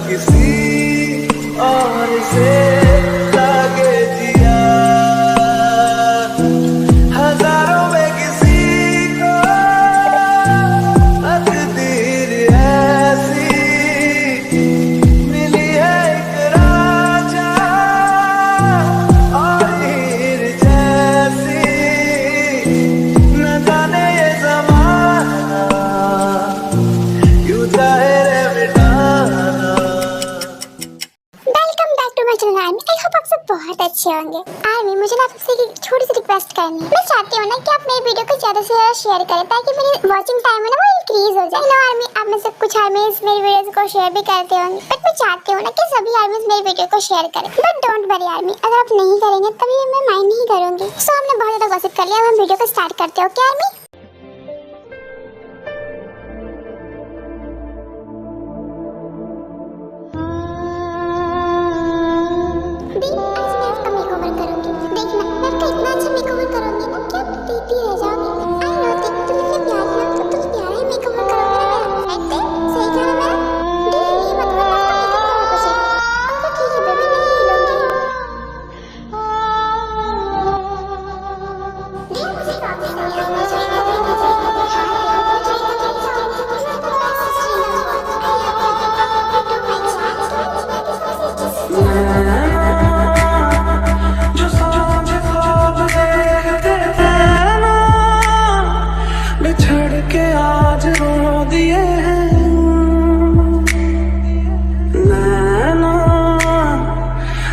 किसी और से लागे जिया, हजारों में किसी को तकदीर ऐसी मिली है, एक राजा और हीर जैसी, न जाने ये ज़माना क्यों चाहे रे मिटाना। आई होप आप सब बहुत अच्छे होंगे। आर्मी, मुझे ना आपसे एक छोटी सी रिक्वेस्ट करनी है। मैं चाहती हूँ ना कि आप मेरी वीडियो को ज्यादा से ज्यादा शेयर करें ताकि मेरी वॉचिंग टाइम है ना वो इंक्रीज हो जाए। आर्मी, आप में से कुछ आर्मीज मेरी वीडियोस को शेयर भी करते होंगे, बट मैं चाहती हूँ ना कि सभी आर्मीज मेरी वीडियो को शेयर करें। बट डोंट वरी आर्मी, अगर आप नहीं करेंगे तभी मैं माइंड नहीं करूंगी। सो हमने बहुत ज्यादा गॉसिप कर लिया, अब हम वीडियो को स्टार्ट करते हो क्या आर्मी?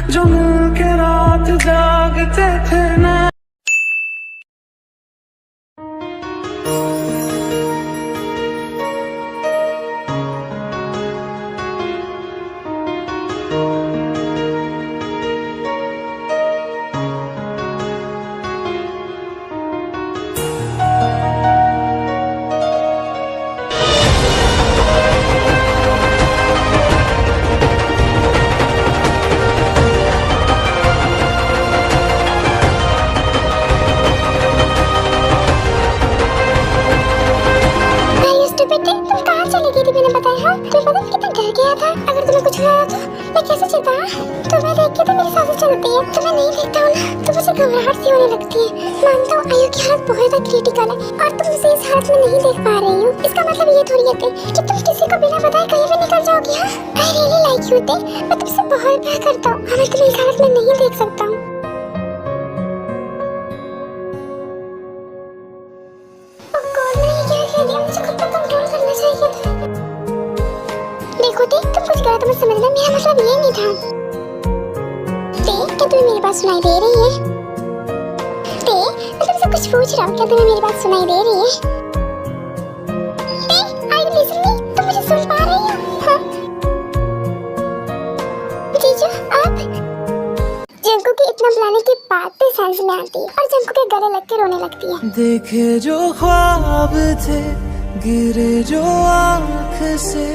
जो मिल के रात जागते थे ना। तुम्हें देख के तो मेरी सांसें चलती है। तुम्हें नहीं देखता हूँ ना तो मुझे घबराहट सी होने लगती है। मानता हूँ आयु की हालत बहुत ज्यादा क्रिटिकल है और तुम मुझे इस हालत में नहीं देख पा रही हो। इसका मतलब ये थोड़ी है कि तुम किसी को बिना बताए कहीं भी निकल जाओगी। हाँ, आई रियली लाइक यू थे, मैं तुमसे बहुत प्यार करता हूँ और मैं तुम्हें इस हालत में नहीं देख सकता हूँ। देखो देख, तुम कुछ गलत मत समझना, मेरा मतलब ये नहीं था। देख, क्या तुम्हें मेरी बात सुनाई दे रही है? देख, मैं तुमसे कुछ पूछ रहा हूँ, क्या तुम्हें मेरी बात सुनाई दे रही है? देख, are you listening? तुम मुझे सुन पा रही हो? हाँ? जीजू, आप? जंकू की इतना बुलाने की बात भी समझ में आती है और जंकू के गले लग के रोने लगती है। देखे जो ख्वाब थे गिरे जो आँख से,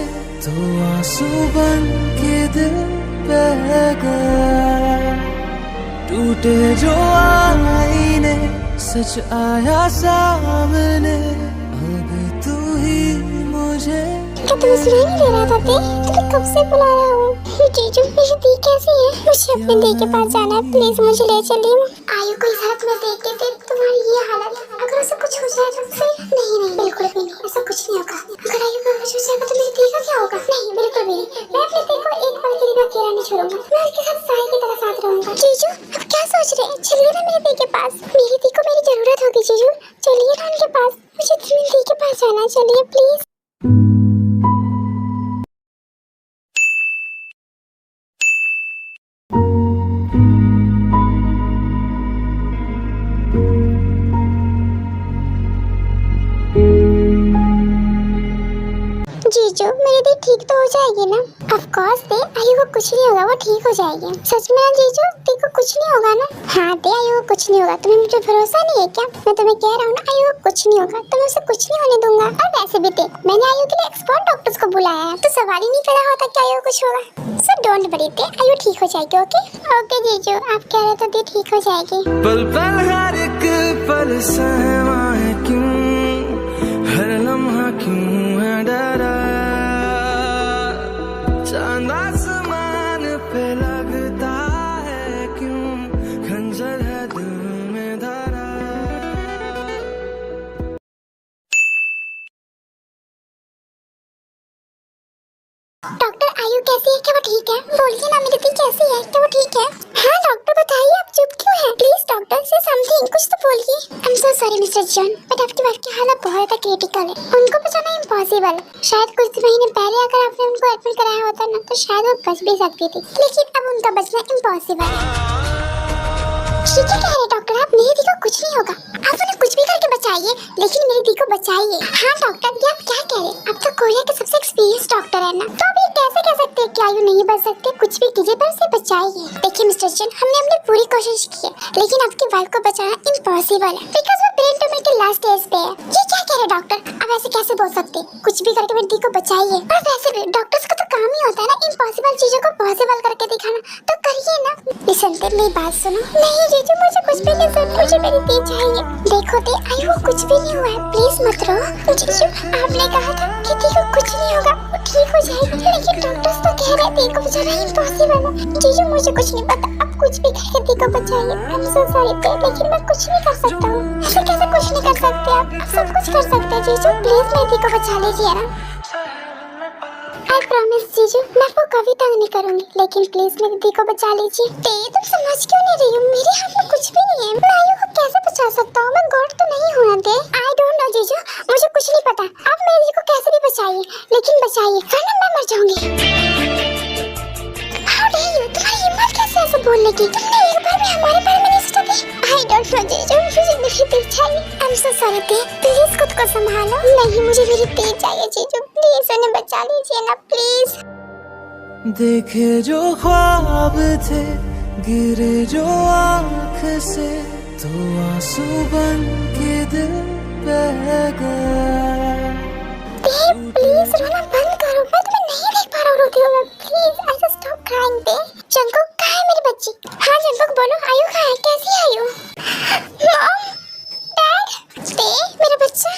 तो आंसू बन के दिल बह गया। टूटे जो आईने सच आया सामने, अब तू ही मुझे। क्या तुम्हें सुनाई नहीं दे रहा था? तुम्हें कब से बुला रहा हूँ। जीजू, मेरी दी कैसी है? मुझे अपने दी के पास जाना है, प्लीज मुझे ले चलिए। आयु को इस हालत में देख के तुम्हारी ये हालत, अगर उसे कुछ हो जाए तो फिर? नहीं, बिल्कुल भी नहीं, ऐसा कुछ नहीं होगा। अगर आयु को कुछ हो जाएगा तो मेरी दी का क्या होगा? नहीं, बिल्कुल भी नहीं। मैं अपने दी को एक पल के लिए अकेला नहीं छोड़ूंगा, मैं उसके साथ साई की तरह साथ रहूंगा। जीजू, अब क्या सोच रहे हैं? चलिए ना मेरी दी के पास, मेरी दी को मेरी जरूरत होगी। जीजू, चलिए ना उनके पास, मुझे अपनी दी के पास जाना, चलिए प्लीज। जीजू, मेरी दी ठीक तो हो जाएगी ना? ऑफ कोर्स दे, आयु को कुछ नहीं होगा, वो ठीक हो जाएगी। सच में ना जीजू, दी को कुछ नहीं होगा ना? हाँ दे, आयु को कुछ नहीं होगा। तुम्हें मुझे भरोसा नहीं है क्या? मैं तुम्हें कह रहा हूँ ना, आयु को कुछ नहीं होगा, तो मैं उसे कुछ नहीं होने दूंगा। और वैसे भी देख, मैंने आयु के लिए एक्सपर्ट डॉक्टर्स को बुलाया है, तो सवाल ही नहीं पैदा होता कि आयु को कुछ होगा। सो डोंट वरी दे, आयु ठीक हो जाएगी। ओके ओके जीजू, आप कह रहे तो दी ठीक हो जाएगी। पल पल हर एक पल सहमा है क्यों, हर लम्हा क्यों है डरा, चांदा डॉक्टर आयु कैसी है? क्या वो ठीक है? बोलिए ना मेरी दी कैसी है? क्या वो ठीक है? हाँ डॉक्टर बताइए, आप चुप क्यों हैं? प्लीज डॉक्टर से समथिंग, कुछ तो बोलिए। आई am so sorry mister John, but आपकी वाइफ की हालत बहुत ज़्यादा क्रिटिकल है। उनको बचाना इम्पॉसिबल है। शायद कुछ महीने पहले अगर आपने उनको एडमिट कराया होता ना तो शायद वो बच भी सकती थी, लेकिन अब उनका बचना इम्पॉसिबल है। ठीक है कह रहे डॉक्टर आप, मेरी दी को कुछ नहीं होगा। आप उन्हें कुछ भी करके बचाइए, लेकिन मेरी दी को बचाइए। हाँ डॉक्टर, ये आप क्या कह रहे हैं? आप तो कोरिया के सबसे एक्सपीरियंस डॉक्टर है ना, तो आप ये कैसे कह सकते हैं कि आयु नहीं बच सकते? कुछ भी कीजिए पर उसे बचाइए। देखिए मिस्टर जन, हमने अपनी पूरी कोशिश की है, लेकिन आपकी वाइफ को बचाना इम्पॉसिबल है, बिकॉज वो ब्रेन ट्यूमर के लास्ट स्टेज पे है। ये क्या कह रहे डॉक्टर? आप ऐसे कैसे बोल सकते हैं? कुछ भी करके मेरी दी को बचाइए। और वैसे भी डॉक्टर्स का तो काम ही होता है ना इम्पॉसिबल चीजों को पॉसिबल करके दिखाना, तो करिए ना। लिसन मेरी बात सुनो। नहीं जीजू, मुझे कुछ भी नहीं सुन, मुझे मेरी दी चाहिए। देखो दी, आयु को कुछ भी नहीं हुआ है, प्लीज मत रो। जीजू आपने कहा था कि दी को कुछ नहीं होगा, वो ठीक हो जाएगी, लेकिन डॉक्टर्स तो कह रहे हैं दी को बचाना इम्पॉसिबल है। जीजू मुझे कुछ नहीं पता, आप कुछ भी करके दी को बचाइए। आई एम सो सॉरी लेकिन मैं कुछ नहीं कर सकता हूँ। ऐसे कैसे कुछ नहीं कर सकते आप सब कुछ कर सकते हैं जीजू, प्लीज मेरी दी को बचा लीजिए ना। आई प्रॉमिस जीजू, मैं आपको कभी तंग नहीं करूंगी, लेकिन प्लीज मेरी दी को बचा लीजिए। तुम समझ क्यों नहीं रही हो? मेरे हाथ में कुछ भी नहीं है, मैं आयु को कैसे बचा सकता हूँ? मैं गॉड तो नहीं हूँ ना। आई डोंट नो जीजू, मुझे कुछ नहीं पता। आप मेरी दी को कैसे भी बचाइए, लेकिन बचाइए वरना मैं मर जाऊंगी। हाउ डेयर यू, तुम्हारी हिम्मत कैसे ऐसे बोलने की? तुमने एक बार भी हमारे बारे में नहीं सोचा था? आई डोंट नो जीजू, मुझे मेरी दी चाहिए। आई am so sorry the, please खुद को संभालो। नहीं मुझे मेरी दी चाहिए जीजू, प्लीज उन्हें बचा लीजिए ना प्लीज। देखे जो ख्वाब थे गिरे जो आँख से, तो आंसू बन के दिल बह गया। प्लीज रोना बंद करो, मैं तुम्हें नहीं देख पा रहा हूँ रोते हुए। Please I just stop crying they. Jungkook कहाँ है मेरी बच्ची? हाँ जंकुक बोलो, आयु कहाँ है? कैसी है आयु? मॉम डैड दे मेरा बच्चा,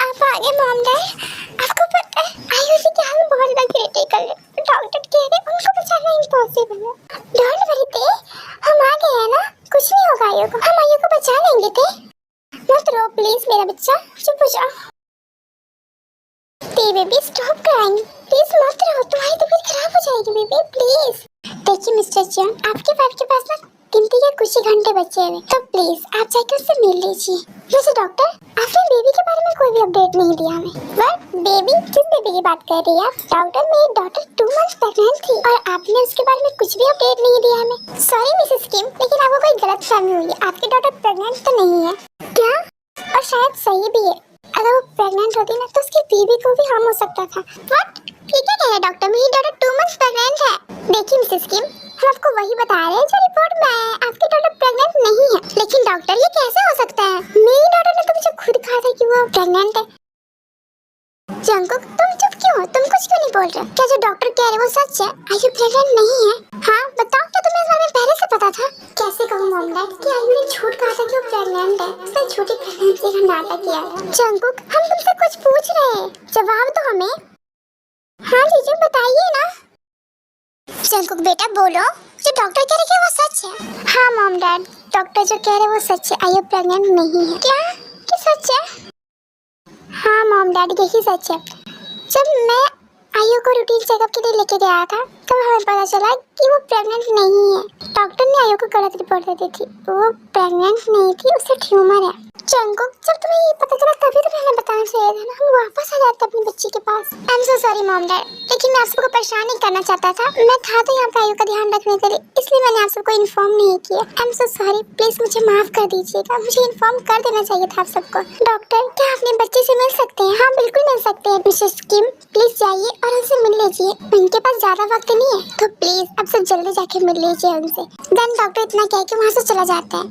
आप आ गए मॉम डैड। आपको पता है आयु की क्या हालत बहुत ज्यादा क्रिटिकल है, डॉक्टर कह रहे हैं उनको बचाना इम्पॉसिबल है। डोंट वरी दे, हम आ गए हैं ना, कुछ नहीं होगा आयु को, हम आयु को बचा लेंगे दे। मत रो प्लीज मेरा बच्चा, चुप हो जाओ। बेबी स्टॉप क्राइंग, प्लीज मत रो, तुम्हारी तबीयत खराब हो जाएगी बेबी प्लीज। देखिए मिस्टर जॉन, आपके वाइफ के पास ना गिनती के कुछ ही घंटे बचे हुए, तो प्लीज आप जाकर उससे मिल लीजिए। वैसे डॉक्टर आपने बेबी के बारे में कोई भी अपडेट नहीं दिया हमें। What baby? किस बेबी की बात कर रही है आप? डॉक्टर मेरी डॉटर 2 मंथ्स प्रेग्नेंट थी और आपने उसके बारे में कुछ भी अपडेट नहीं दिया हमें। सॉरी मिसेस किम, लेकिन आपको कोई गलतफहमी हुई है, आपकी डॉटर प्रेग्नेंट तो नहीं है क्या? और शायद सही भी है, अगर वो प्रेग्नेंट होती ना तो उसकी बेबी को भी हार्म हो सकता था। व्हाट? ये क्या कह रहे हैं डॉक्टर? मेरी डॉटर 2 मंथ्स प्रेग्नेंट है। देखिए मिसेस किम, हम आपको वही बता रहे हैं जो रिपोर्ट में आया है, आपकी डॉटर प्रेग्नेंट नहीं है। लेकिन डॉक्टर ये कैसे हो सकता है? मेरी डॉटर ने तो मुझे खुद कहा था कि वो प्रेग्नेंट है। जंकुक तुम चुप क्यों हो? तुम कुछ क्यों नहीं बोल रहे? क्या जो डॉक्टर कह रहे वो सच है? आयु प्रेग्नेंट नहीं है? हाँ बताओ, क्या तुम्हें इस बारे में पहले से पता था? कैसे कहूँ मॉम डैड कि आयु ने झूठ कहा था कि वो प्रेग्नेंट है, उसने झूठी प्रेगनेंसी का नाटक किया है। जंकुक हम तुमसे कुछ पूछ रहे हैं, जवाब दो हमें। हाँ जीजू बताइए ना। जंकुक बेटा बोलो, जो डॉक्टर कह रहे हैं वो सच है? हाँ मॉम डैड, डॉक्टर जो कह रहे हैं वो सच है, आयु प्रेग्नेंट नहीं है। क्या? कि सच है? हाँ मॉम डैड यही सच है। जब मैं आयु को रूटीन चेकअप के लिए लेके गया था तब हमें पता चला कि वो प्रेग्नेंट नहीं है। डॉक्टर ने आयु को गलत रिपोर्ट दे दी थी, वो प्रेग्नेंट नहीं थी, उसे ट्यूमर है। जंकुक जब तुम्हें ये पता चला तभी तो मैंने बताना चाहिए था ना, हम वापस आ जाते अपनी बच्ची के पास। I am so sorry mom dad, लेकिन मैं आप सबको परेशान नहीं करना चाहता था। मैं था तो यहाँ पे आयु का ध्यान रखने के लिए, इसलिए मैंने आप सबको इन्फॉर्म नहीं किया। आई एम सो सॉरी, प्लीज मुझे माफ कर दीजिएगा, मुझे इन्फॉर्म कर देना चाहिए था आप सबको। डॉक्टर क्या अपने बच्चे से मिल सकते हैं? हाँ बिल्कुल मिल सकते हैं। मिसेस किम प्लीज जाइए और उनसे मिल लीजिए, उनके पास ज्यादा वक्त नहीं है, तो प्लीज अब सब जल्दी जाके मिल लीजिए उनसे। देन डॉक्टर इतना कह के वहाँ से चला जाता है।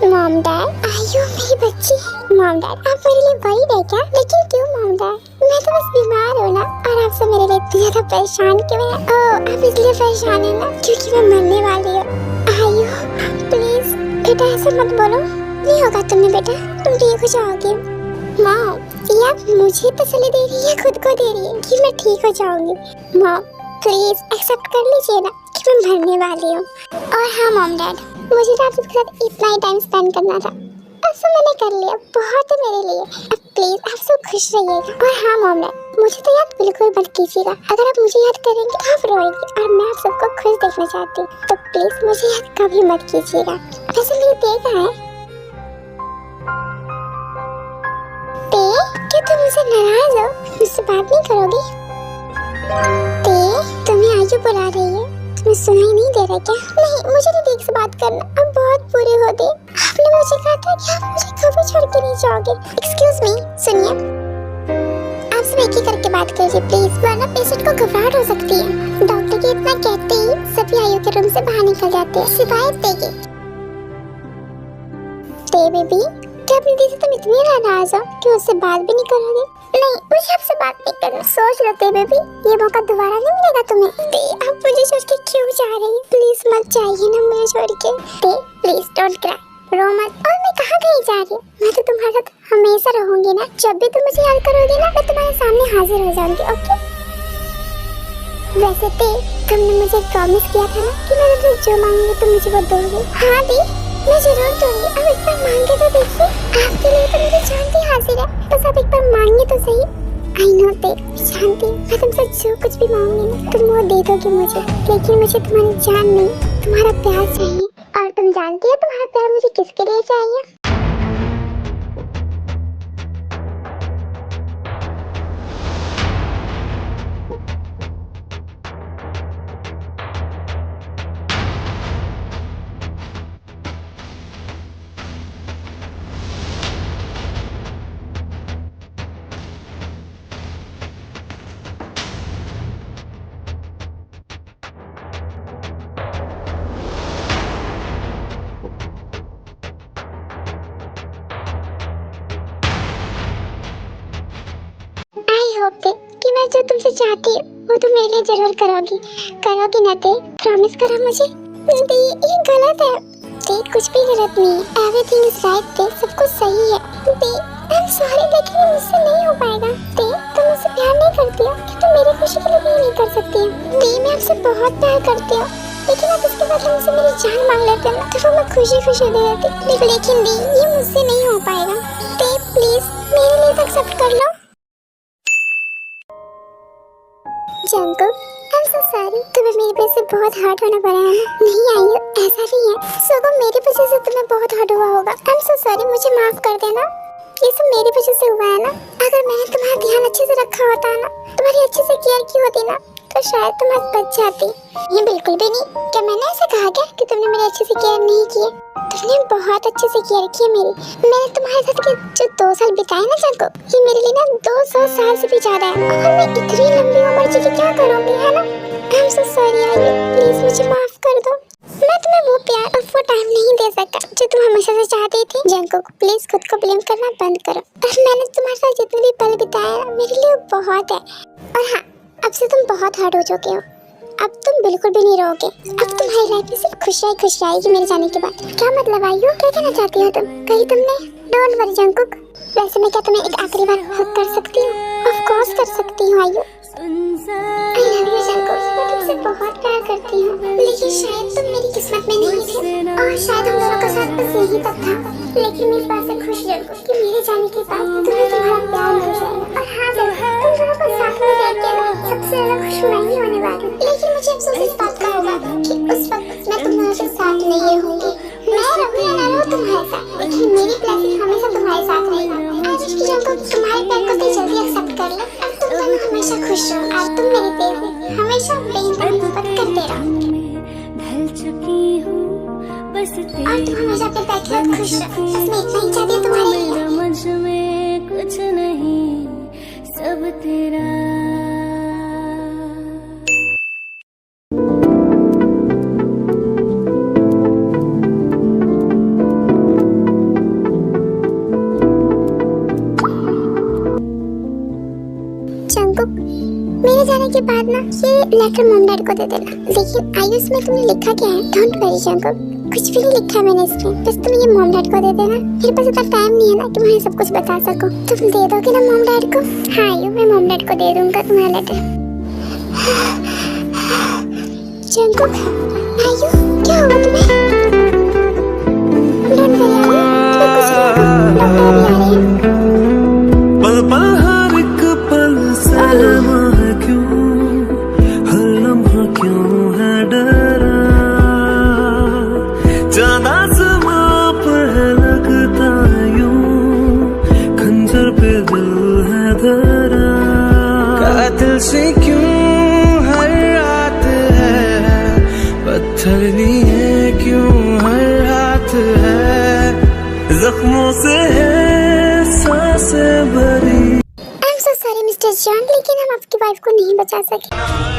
मॉम डैड आयु मेरी बच्ची। मॉम डैड आप मेरे लिए वरीड है क्या? लेकिन क्यों मॉम डैड? मैं तो बस बीमार हूँ ना, और आप सब मेरे लिए इतनी ज्यादा परेशान क्यों हैं? ओह आप इसलिए परेशान है ना क्योंकि मैं मरने वाली हूँ। आयु प्लीज बेटा ऐसे मत बोलो, नहीं होगा तुम्हें बेटा, तुम ठीक हो जाओगे। मॉम ये आप मुझे तसल्ली दे रही है, खुद को दे रही है कि मैं ठीक हो जाऊंगी। मॉम प्लीज एक्सेप्ट कर लीजिए ना कि मैं मरने वाली हूँ। और हाँ मॉम डैड मुझे ना आपके साथ इतना ही टाइम स्पेंड करना था। अब सब मैंने कर लिया, बहुत है मेरे लिए। अब प्लीज आप सब खुश रहिएगा। और हाँ मॉमडैड, मुझे तो याद बिल्कुल मत कीजिएगा। अगर आप मुझे याद करेंगे तो आप रोएंगे और मैं आप सबको खुश देखना चाहती हूँ, तो प्लीज मुझे याद कभी मत कीजिएगा। वैसे मेरी पे कहाँ है? पे, क्या तुम मुझसे नाराज हो? मुझसे बात नहीं करोगी? पे, तुम्हें आयु बुला रही है, तुम्हें सुनाई नहीं दे रहा क्या? नहीं, मुझे नहीं देख से बात करना, अब बहुत बुरे हो गए। आपने मुझे कहा था कि आप मुझे कभी छोड़ के नहीं जाओगे। एक्सक्यूज मी, सुनिए, आप सब एक ही करके बात कीजिए प्लीज, वरना पेशेंट को घबराहट हो सकती है। डॉक्टर के इतना कहते ही सभी आयु के रूम से बाहर निकल जाते हैं सिवाय तेगे। ते बेबी, क्या अपनी दी से तुम इतनी नाराज हो कि उससे बात भी नहीं करोगे? नहीं, मुझे आपसे बात नहीं करनी। सोच लो ते बेबी, ये मौका दोबारा नहीं मिलेगा तुम्हें। ते, आप मुझे छोड़ के क्यों जा रही हैं? प्लीज मत जाइए ना मुझे छोड़ के। ते, प्लीज डोंट क्राई, रो मत। और मैं कहाँ कहीं जा रही हूँ? मैं तो तुम्हारे साथ हमेशा रहूंगी ना। जब भी तुम मुझे याद करोगे ना, मैं तुम्हारे सामने हाजिर हो जाऊंगी, ओके? वैसे ते, तुमने मुझे प्रॉमिस किया था ना कि मैं तुमसे जो मांगूंगी तुम मुझे वो दोगे। हाँ दी, मैं जरूर दूंगी। अब एक बार मांग के तो देखिए, आपके लिए तो मुझे शांति हाजिर है। बस आप एक बार मांगिए तो सही। आई नो ते, शांति, मैं तुमसे जो कुछ भी मांगूंगी ना तुम वो दे दोगे मुझे, लेकिन मुझे तुम्हारी जान नहीं, तुम्हारा प्यार चाहिए। और तुम जानती हो तुम्हारा प्यार मुझे किसके लिए चाहिए? आई होप कि मैं जो तुमसे चाहती हूँ वो तुम मेरे लिए जरूर करोगी। करोगी ना ते? प्रॉमिस करो मुझे। ते, ये गलत है। ते, कुछ भी गलत नहीं है। एवरीथिंग इज राइट ते, सब कुछ सही है। ते, आई एम सॉरी, लेकिन ये मुझसे नहीं हो पाएगा। ते, तुम मुझसे प्यार नहीं करती हो कि तुम मेरी खुशी के लिए भी नहीं कर सकती हो। ते, मैं आपसे बहुत प्यार करती हूँ, लेकिन आप इसके बदले मुझसे मेरी जान मांग लेते हो तो वो मैं खुशी खुशी दे देती। लेकिन दी, ये मुझसे नहीं हो पाएगा। ते, प्लीज मेरे लिए तो एक्सेप्ट कर लो। Jungkook, I am so sorry, तुम्हें मेरी वजह से बहुत हर्ट होना पड़ा है ना? नहीं आयु, ऐसा नहीं है, सो मेरी वजह से तुम्हें बहुत हर्ट हुआ होगा। आई एम सो सॉरी, मुझे माफ कर देना। ये सब मेरी वजह से हुआ है ना। अगर मैंने तुम्हारा ध्यान अच्छे से रखा होता ना, तुम्हारी अच्छे से केयर की होती ना, तो शायद तुम आज बच जाती। ये बिल्कुल भी नहीं। क्या मैंने ऐसा कहा क्या कि तुमने मेरी अच्छे से केयर नहीं की? तुमने बहुत अच्छे से केयर की है मेरी। मैंने तुम्हारे साथ के जो 2 साल बिताए ना जंकुक, ये मेरे लिए ना 200 साल से भी ज्यादा है। और मैं इतनी लंबी उम्र जी के क्या करूँगी, है ना? आई एम सो सॉरी आयु, प्लीज मुझे माफ कर दो। मैं तुम्हें वो प्यार और वो टाइम नहीं दे सकता जो तुम हमेशा से चाहती थी। जंकुक, प्लीज खुद को ब्लेम करना बंद करो। और मैंने तुम्हारे साथ जितने भी पल बिताए ना, मेरे लिए बहुत है। और हाँ, अब से तुम बहुत हर्ट हो चुके हो। अब तुम बिल्कुल भी नहीं रहोगे। अब तुम्हारी लाइफ में सिर्फ खुशी आएगी मेरे जाने के बाद। क्या मतलब आयु, क्या कहना चाहती हो तुम? कहीं तुमने? डोंट वरी जंकुक, वैसे मैं क्या तुम्हें एक आखिरी बार हक कर सकती हूँ? ऑफ कोर्स कर सकती हूँ आयु। आई लव यू जंकुक, मैं तुमसे बहुत प्यार करती हूँ, लेकिन शायद तुम मेरी किस्मत में नहीं थे और शायद हम दोनों का साथ बस यही तक था। लेकिन मैं इस बात से खुश जंकुक कि मेरे जाने के बाद तुम्हें तुम्हारा प्यार मिल जाएगा। और हाँ जंकुक, तुम दोनों को साथ में देख के ना सबसे ज्यादा खुश मैं ही होने वाली हूँ। लेकिन मुझे अफसोस इस बात का होगा कि उस वक्त मैं तुम दोनों के साथ नहीं रहूंगी। मैं रहूँ या ना रहूँ तुम्हारे साथ, लेकिन मेरी ब्लेसिंग हमेशा तुम्हारे साथ रहेगा। आई विश कि जंकुक तुम्हारे प्यार को तो जल्दी एक्सेप्ट कर ले और तुम दोनों हमेशा खुश रहो। और तुम मेरे देवी हमेशा बेइंतहा मोहब्बत करते रहो। और तुम हमेशा अपने पैर के साथ खुश रहो। बस मैं इतना ही चाहती हूँ तुम्हारे लिए। मुझ में कुछ नहीं, सब तेरा। मेरे जाने के बाद ना ये लेटर मॉम डैड को दे देना। लेकिन आयुष में तुमने लिखा क्या है? डोंट वरी जंकुक, कुछ भी नहीं लिखा मैंने इसमें, बस तुम ये मॉम डैड को दे देना। मेरे पास इतना टाइम नहीं है ना कि मैं सब कुछ बता सकूं। तुम दे दोगे ना मॉम डैड को? हाँ आयु, मैं मॉम डैड को दे दूंगा तुम्हारा लेटर। जंकुक, आयु, क्या हुआ तुम्हें? सी क्यों हर रात है, पत्थर लिए क्यों हर हाथ है, जख्मों से है सांसें भरी। आई am so sorry mister John, लेकिन हम आपकी वाइफ को नहीं बचा सके।